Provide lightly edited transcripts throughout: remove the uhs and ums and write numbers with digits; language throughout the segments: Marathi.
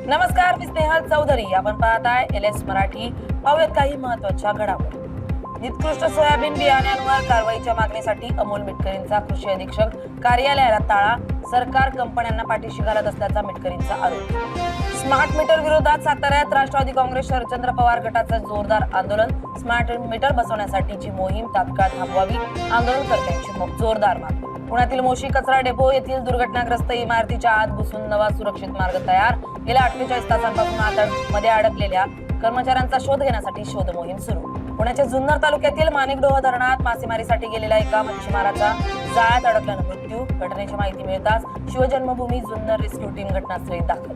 नमस्कार, मी स्नेहल चौधरी. आपण पाहताय LS मराठी. पाहूयात काही महत्त्वाच्या घडामोडी. निकृष्ट सोयाबीन बियाण्यांवर कारवाईच्या मागणीसाठी अमोल मिटकरींचा कृषी अधीक्षक कार्यालयाला ताळा. सरकार कंपन्यांना पाठीशी घालत असल्याचा मिटकरींचा आरोप. स्मार्ट मीटर विरोधात साताऱ्यात राष्ट्रवादी काँग्रेस शरदचंद्र पवार गटाचं जोरदार आंदोलन. स्मार्ट मीटर बसवण्यासाठीची मोहीम तात्काळ थांबवावी. आंदोलनकर्त्यांची जोरदार मागणी. पुण्यातील मोशी कचरा डेपो येथील दुर्घटनाग्रस्त इमारतीच्या आत घुसून नवा सुरक्षित मार्ग तयार. गेल्या 48 तासांपासून मध्ये अडकलेल्या कर्मचाऱ्यांचा शोध घेण्यासाठी शोध मोहीम सुरू. पुण्याच्या जुन्नर तालुक्यातील माणिकडोह धरणात मासेमारीसाठी गेलेल्या एका मच्छीमाराचा जाळ्यात अडकल्यानं मृत्यू. घटनेची माहिती मिळताच शिवजन्मभूमी जुन्नर रेस्क्यू टीम घटनास्थळी दाखल.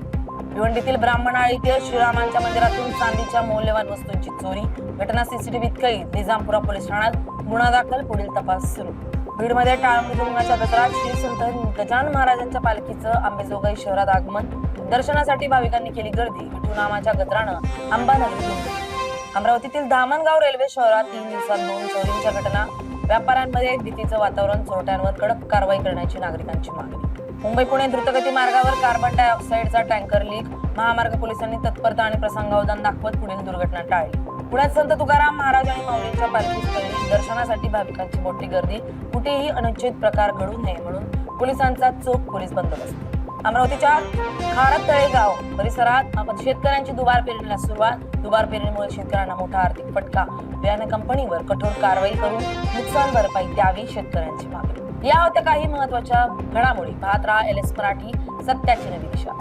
भिवंडीतील ब्राह्मणाळी येथील श्रीरामांच्या मंदिरातून चांदीच्या मौल्यवान वस्तूंची चोरी. घटना सीसीटीव्हीत कैद. निजामपुरा पोलीस ठाण्यात गुन्हा दाखल. पुढील तपास सुरू. बीडमध्ये टाळ मृदुंगाच्या गजरात श्री संत गजानन महाराजांच्या पालखीचं अंबेजोगाई शहरात आगमन. दर्शनासाठी भाविकांनी केली गर्दी. विठुनामाच्या गजरानं अंबानगरी दुमदुमली. अमरावतीतील धामणगाव रेल्वे शहरात 3 दिवसात 2 चोरींच्या घटना. व्यापाऱ्यांमध्ये भीतीचं वातावरण. चोरट्यांवर कडक कारवाई करण्याची नागरिकांची मागणी. मुंबई पुणे द्रुतगती मार्गावर कार्बन डायऑक्साईडचा टँकर लीक. महामार्ग पोलिसांनी तत्परता आणि प्रसंगावधान दाखवत पुढील दुर्घटना टाळली. पुण्यात संत तुकाराम महाराज आणि माऊलींच्या पालखीस्थळी दर्शनासाठी भाविकांची मोठी गर्दी. कुठेही अनुचित प्रकार घडू नये म्हणून पोलिसांचा चोख पोलीस बंदोबस्त. अमरावतीच्या खारत तळेगाव परिसरात शेतकऱ्यांची दुबार पेरणीला सुरुवात. दुबार पेरणीमुळे शेतकऱ्यांना मोठा आर्थिक फटका. बियाणे कंपनीवर कठोर कारवाई करून नुकसान भरपाई द्यावी, शेतकऱ्यांची मागणी. या होत्या काही महत्त्वाच्या घडामोडी. पाहत राहा LS मराठी, सत्याची नवी दिशा.